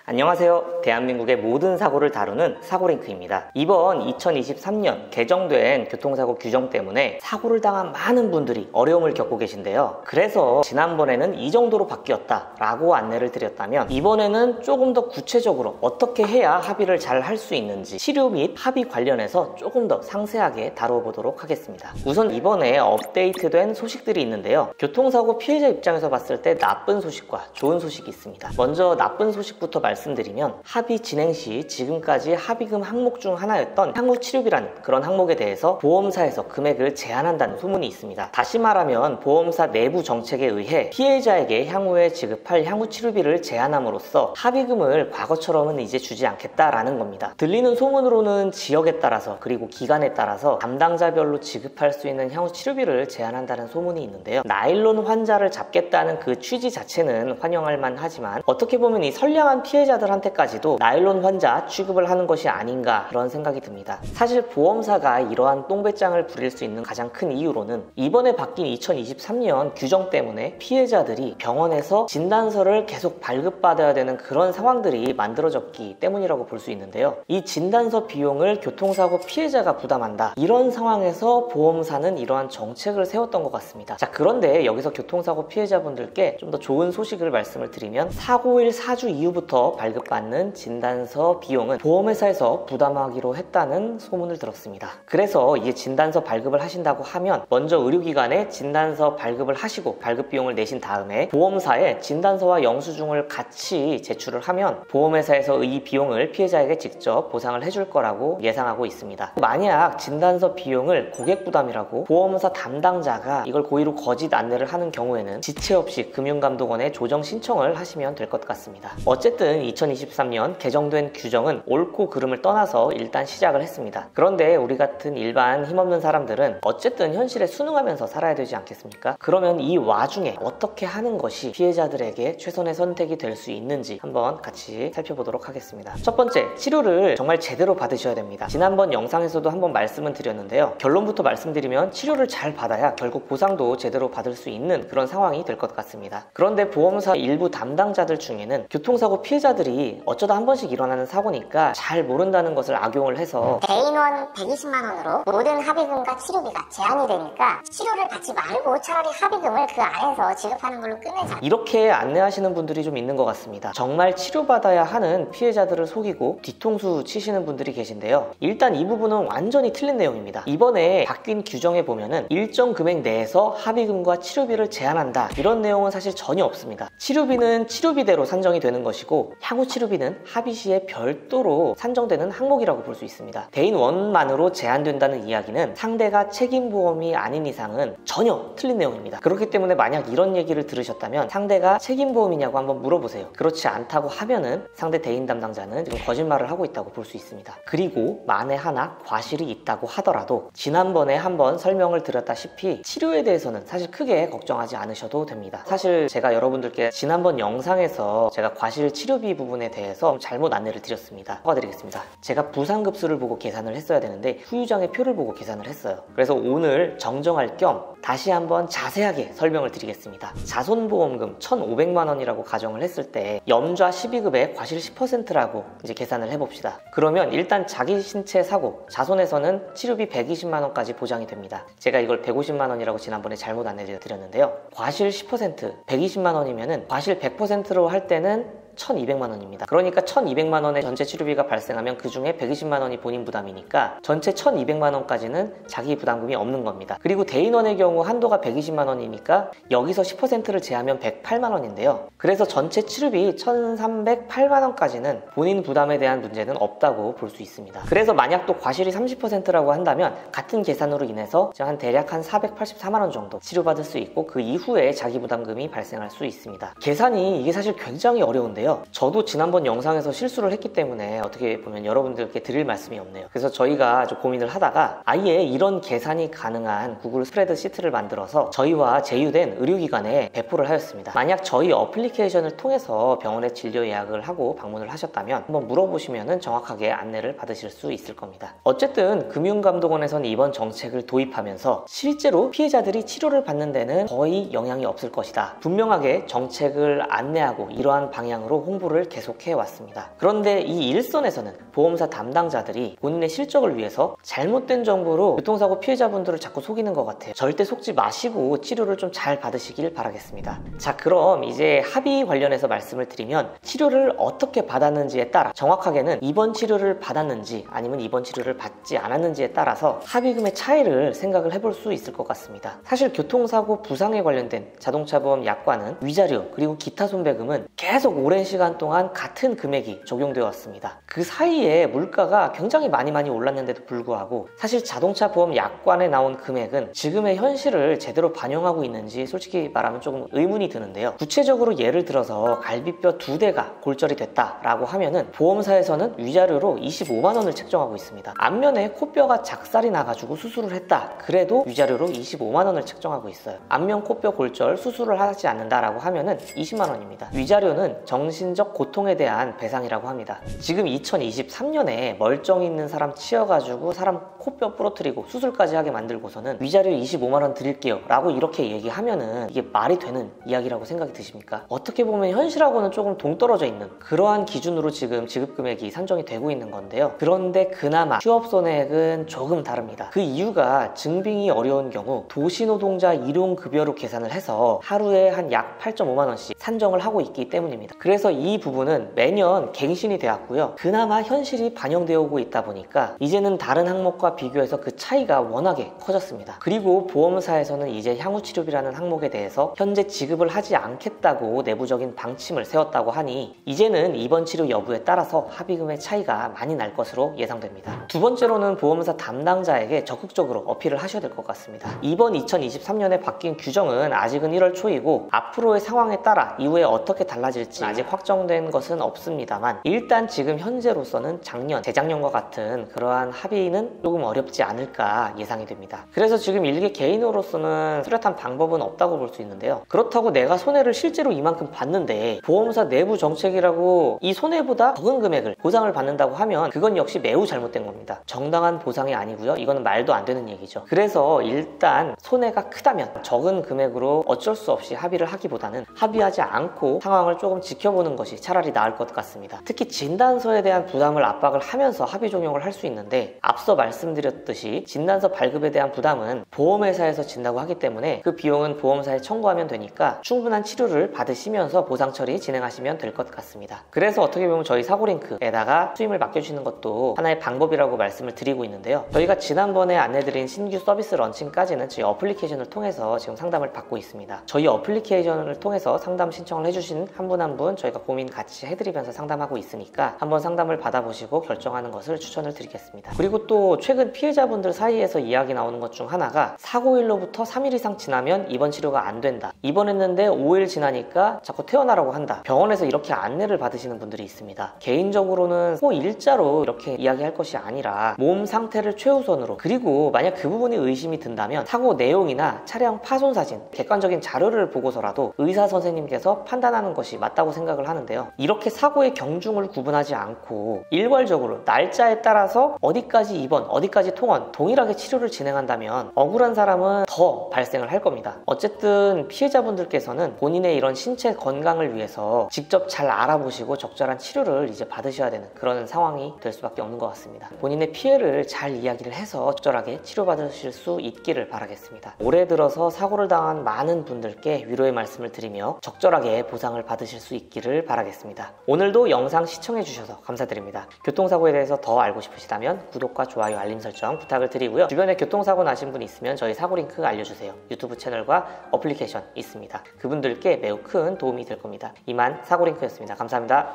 안녕하세요. 대한민국의 모든 사고를 다루는 사고링크입니다. 이번 2023년 개정된 교통사고 규정 때문에 사고를 당한 많은 분들이 어려움을 겪고 계신데요. 그래서 지난번에는 이 정도로 바뀌었다 라고 안내를 드렸다면 이번에는 조금 더 구체적으로 어떻게 해야 합의를 잘 할 수 있는지 치료 및 합의 관련해서 조금 더 상세하게 다뤄보도록 하겠습니다. 우선 이번에 업데이트된 소식들이 있는데요. 교통사고 피해자 입장에서 봤을 때 나쁜 소식과 좋은 소식이 있습니다. 먼저 나쁜 소식부터 말씀드리면 합의 진행 시 지금까지 합의금 항목 중 하나였던 향후치료비라는 그런 항목에 대해서 보험사에서 금액을 제한한다는 소문이 있습니다. 다시 말하면 보험사 내부 정책에 의해 피해자에게 향후에 지급할 향후치료비를 제한함으로써 합의금을 과거처럼은 이제 주지 않겠다라는 겁니다. 들리는 소문으로는 지역에 따라서 그리고 기간에 따라서 담당자별로 지급할 수 있는 향후치료비를 제한한다는 소문이 있는데요. 나일론 환자를 잡겠다는 그 취지 자체는 환영할 만하지만 어떻게 보면 이 선량한 피해자들한테까지도 나일론 환자 취급을 하는 것이 아닌가 그런 생각이 듭니다. 사실 보험사가 이러한 똥배짱을 부릴 수 있는 가장 큰 이유로는 이번에 바뀐 2023년 규정 때문에 피해자들이 병원에서 진단서를 계속 발급받아야 되는 그런 상황들이 만들어졌기 때문이라고 볼 수 있는데요. 이 진단서 비용을 교통사고 피해자가 부담한다. 이런 상황에서 보험사는 이러한 정책을 세웠던 것 같습니다. 자, 그런데 여기서 교통사고 피해자분들께 좀 더 좋은 소식을 말씀을 드리면 사고일 4주 이후부터 발급받는 진단서 비용은 보험회사에서 부담하기로 했다는 소문을 들었습니다. 그래서 이게 진단서 발급을 하신다고 하면 먼저 의료기관에 진단서 발급을 하시고 발급 비용을 내신 다음에 보험사에 진단서와 영수증을 같이 제출을 하면 보험회사에서 이 비용을 피해자에게 직접 보상을 해줄 거라고 예상하고 있습니다. 만약 진단서 비용을 고객 부담이라고 보험사 담당자가 이걸 고의로 거짓 안내를 하는 경우에는 지체 없이 금융감독원에 조정 신청을 하시면 될 것 같습니다. 어쨌든 2023년 개정된 규정은 옳고 그름을 떠나서 일단 시작을 했습니다. 그런데 우리 같은 일반 힘없는 사람들은 어쨌든 현실에 순응하면서 살아야 되지 않겠습니까? 그러면 이 와중에 어떻게 하는 것이 피해자들에게 최선의 선택이 될 수 있는지 한번 같이 살펴보도록 하겠습니다. 첫 번째, 치료를 정말 제대로 받으셔야 됩니다. 지난번 영상에서도 한번 말씀을 드렸는데요. 결론부터 말씀드리면 치료를 잘 받아야 결국 보상도 제대로 받을 수 있는 그런 상황이 될 것 같습니다. 그런데 보험사 일부 담당자들 중에는 교통사고 피해자들이 어쩌다 한 번씩 일어나는 사고니까 잘 모른다는 것을 악용을 해서 대인원 120만 원으로 모든 합의금과 치료비가 제한이 되니까 치료를 받지 말고 차라리 합의금을 그 안에서 지급하는 걸로 끝내자, 이렇게 안내하시는 분들이 좀 있는 것 같습니다. 정말 치료받아야 하는 피해자들을 속이고 뒤통수 치시는 분들이 계신데요. 일단 이 부분은 완전히 틀린 내용입니다. 이번에 바뀐 규정에 보면은 일정 금액 내에서 합의금과 치료비를 제한한다, 이런 내용은 사실 전혀 없습니다. 치료비는 치료비대로 산정이 되는 것이고 향후 치료비는 합의 시에 별도로 산정되는 항목이라고 볼 수 있습니다. 대인원만으로 제한된다는 이야기는 상대가 책임보험이 아닌 이상은 전혀 틀린 내용입니다. 그렇기 때문에 만약 이런 얘기를 들으셨다면 상대가 책임보험이냐고 한번 물어보세요. 그렇지 않다고 하면은 상대 대인 담당자는 지금 거짓말을 하고 있다고 볼 수 있습니다. 그리고 만에 하나 과실이 있다고 하더라도 지난번에 한번 설명을 드렸다시피 치료에 대해서는 사실 크게 걱정하지 않으셔도 됩니다. 사실 제가 여러분들께 지난번 영상에서 제가 과실 치료비 부분에 대해서 잘못 안내를 드렸습니다. 사과드리겠습니다. 제가 부상급수를 보고 계산을 했어야 되는데 후유장의 표를 보고 계산을 했어요. 그래서 오늘 정정할 겸 다시 한번 자세하게 설명을 드리겠습니다. 자손보험금 1,500만 원이라고 가정을 했을 때 염좌 12급의 과실 10%라고 이제 계산을 해봅시다. 그러면 일단 자기 신체 사고 자손에서는 치료비 120만 원까지 보장이 됩니다. 제가 이걸 150만 원이라고 지난번에 잘못 안내드렸는데요. 과실 10% 120만 원이면은 과실 100%로 할 때는 1,200만 원입니다. 그러니까 1,200만 원의 전체 치료비가 발생하면 그 중에 120만 원이 본인 부담이니까 전체 1,200만 원까지는 자기 부담금이 없는 겁니다. 그리고 대인원의 경우 한도가 120만 원이니까 여기서 10%를 제하면 108만 원인데요. 그래서 전체 치료비 1,308만 원까지는 본인 부담에 대한 문제는 없다고 볼 수 있습니다. 그래서 만약 또 과실이 30%라고 한다면 같은 계산으로 인해서 대략 한 484만 원 정도 치료받을 수 있고 그 이후에 자기 부담금이 발생할 수 있습니다. 계산이 이게 사실 굉장히 어려운데요. 저도 지난번 영상에서 실수를 했기 때문에 어떻게 보면 여러분들께 드릴 말씀이 없네요. 그래서 저희가 좀 고민을 하다가 아예 이런 계산이 가능한 구글 스프레드시트를 만들어서 저희와 제휴된 의료기관에 배포를 하였습니다. 만약 저희 어플리케이션을 통해서 병원에 진료 예약을 하고 방문을 하셨다면 한번 물어보시면 정확하게 안내를 받으실 수 있을 겁니다. 어쨌든 금융감독원에서는 이번 정책을 도입하면서 실제로 피해자들이 치료를 받는 데는 거의 영향이 없을 것이다. 분명하게 정책을 안내하고 이러한 방향으로 방향으로 홍보를 계속해 왔습니다. 그런데 이 일선에서는 보험사 담당자들이 본인의 실적을 위해서 잘못된 정보로 교통사고 피해자분들을 자꾸 속이는 것 같아요. 절대 속지 마시고 치료를 좀 잘 받으시길 바라겠습니다. 자, 그럼 이제 합의 관련해서 말씀을 드리면 치료를 어떻게 받았는지에 따라, 정확하게는 입원 치료를 받았는지 아니면 입원 치료를 받지 않았는지에 따라서 합의금의 차이를 생각을 해볼 수 있을 것 같습니다. 사실 교통사고 부상에 관련된 자동차보험 약관은 위자료 그리고 기타 손배금은 계속 오랜 시간 동안 같은 금액이 적용되어 왔습니다. 그 사이에 물가가 굉장히 많이 올랐는데도 불구하고 사실 자동차 보험 약관에 나온 금액은 지금의 현실을 제대로 반영하고 있는지 솔직히 말하면 조금 의문이 드는데요. 구체적으로 예를 들어서 갈비뼈 2대가 골절이 됐다라고 하면은 보험사에서는 위자료로 25만 원을 책정하고 있습니다. 안면에 코뼈가 작살이 나가지고 수술을 했다, 그래도 위자료로 25만 원을 책정하고 있어요. 안면 코뼈 골절 수술을 하지 않는다라고 하면은 20만 원입니다. 위자료는 정신적 고통에 대한 배상이라고 합니다. 지금 2023년에 멀쩡히 있는 사람 치여가지고 사람 코뼈 부러뜨리고 수술까지 하게 만들고서는 위자료 25만 원 드릴게요 라고 이렇게 얘기하면은 이게 말이 되는 이야기라고 생각이 드십니까? 어떻게 보면 현실하고는 조금 동떨어져 있는 그러한 기준으로 지금 지급금액이 산정이 되고 있는 건데요. 그런데 그나마 휴업손해액은 조금 다릅니다. 그 이유가 증빙이 어려운 경우 도시노동자 일용급여로 계산을 해서 하루에 한 약 8.5만 원씩 산정을 하고 있기 때문입니다. 그래서 이 부분은 매년 갱신이 되었고요. 그나마 현실이 반영되어 오고 있다 보니까 이제는 다른 항목과 비교해서 그 차이가 워낙에 커졌습니다. 그리고 보험사에서는 이제 향후치료비라는 항목에 대해서 현재 지급을 하지 않겠다고 내부적인 방침을 세웠다고 하니 이제는 입원 치료 여부에 따라서 합의금의 차이가 많이 날 것으로 예상됩니다. 두 번째로는 보험사 담당자에게 적극적으로 어필을 하셔야 될 것 같습니다. 이번 2023년에 바뀐 규정은 아직은 1월 초이고 앞으로의 상황에 따라 이후에 어떻게 달라질지 아직 확정된 것은 없습니다만 일단 지금 현재로서는 작년, 재작년과 같은 그러한 합의는 조금 어렵지 않을까 예상이 됩니다. 그래서 지금 일개 개인으로서는 뚜렷한 방법은 없다고 볼 수 있는데요. 그렇다고 내가 손해를 실제로 이만큼 봤는데 보험사 내부 정책이라고 이 손해보다 적은 금액을 보상을 받는다고 하면 그건 역시 매우 잘못된 겁니다. 정당한 보상이 아니고요. 이거는 말도 안 되는 얘기죠. 그래서 일단 손해가 크다면 적은 금액으로 어쩔 수 없이 합의를 하기보다는 합의하지 않고 상황을 조금 지켜보는 것이 차라리 나을 것 같습니다. 특히 진단서에 대한 부담을 압박을 하면서 합의 종용을 할 수 있는데 앞서 말씀드렸듯이 진단서 발급에 대한 부담은 보험회사에서 진다고 하기 때문에 그 비용은 보험사에 청구하면 되니까 충분한 치료를 받으시면서 보상 처리 진행하시면 될 것 같습니다. 그래서 어떻게 보면 저희 사고링크에다가 수임을 맡겨주시는 것도 하나의 방법이라고 말씀을 드리고 있는데요. 저희가 지난번에 안내드린 신규 서비스 런칭까지는 저희 어플리케이션을 통해서 지금 상담을 받고 있습니다. 저희 어플리케이션을 통해서 상담 신청을 해주신 한 분 한 분 저희가 고민 같이 해드리면서 상담하고 있으니까 한번 상담을 받아보시고 결정하는 것을 추천을 드리겠습니다. 그리고 또 최근 피해자분들 사이에서 이야기 나오는 것 중 하나가 사고일로부터 3일 이상 지나면 입원 치료가 안 된다. 입원했는데 5일 지나니까 자꾸 퇴원하라고 한다. 병원에서 이렇게 안내를 받으시는 분들이 있습니다. 개인적으로는 일자로 이렇게 이야기할 것이 아니라 몸 상태를 최우선으로, 그리고 만약 그 부분이 의심이 든다면 사고 내용이나 차량 파손 사진, 객관적인 자료를 보고서라도 의사 선생님께서 판단하는 것이 맞다고 생각을 하는데요. 이렇게 사고의 경중을 구분하지 않고 일괄적으로 날짜에 따라서 어디까지 입원, 어디까지 통원 동일하게 치료를 진행한다면 억울한 사람은 더 발생을 할 겁니다. 어쨌든 피해자분들께서는 본인의 이런 신체 건강을 위해서 직접 잘 알아보시고 적절한 치료를 이제 받으셔야 되는 그런 상황이 될 수밖에 없는 것 같습니다. 본인의 피해를 잘 이야기를 해서 적절하게 치료받으실 수 있기를 바라겠습니다. 올해 들어서 사고를 당한 많은 분들께 위로의 말씀을 드리며 적절하게 보상을 받으실 수 있기를 바라겠습니다. 오늘도 영상 시청해주셔서 감사드립니다. 교통사고에 대해서 더 알고 싶으시다면 구독과 좋아요, 알림 설정 부탁을 드리고요. 주변에 교통사고 나신 분 있으면 저희 사고링크 알려주세요. 유튜브 채널과 어플리케이션 있습니다. 그분들께 매우 큰 도움이 될 겁니다. 이만 사고링크였습니다. 감사합니다.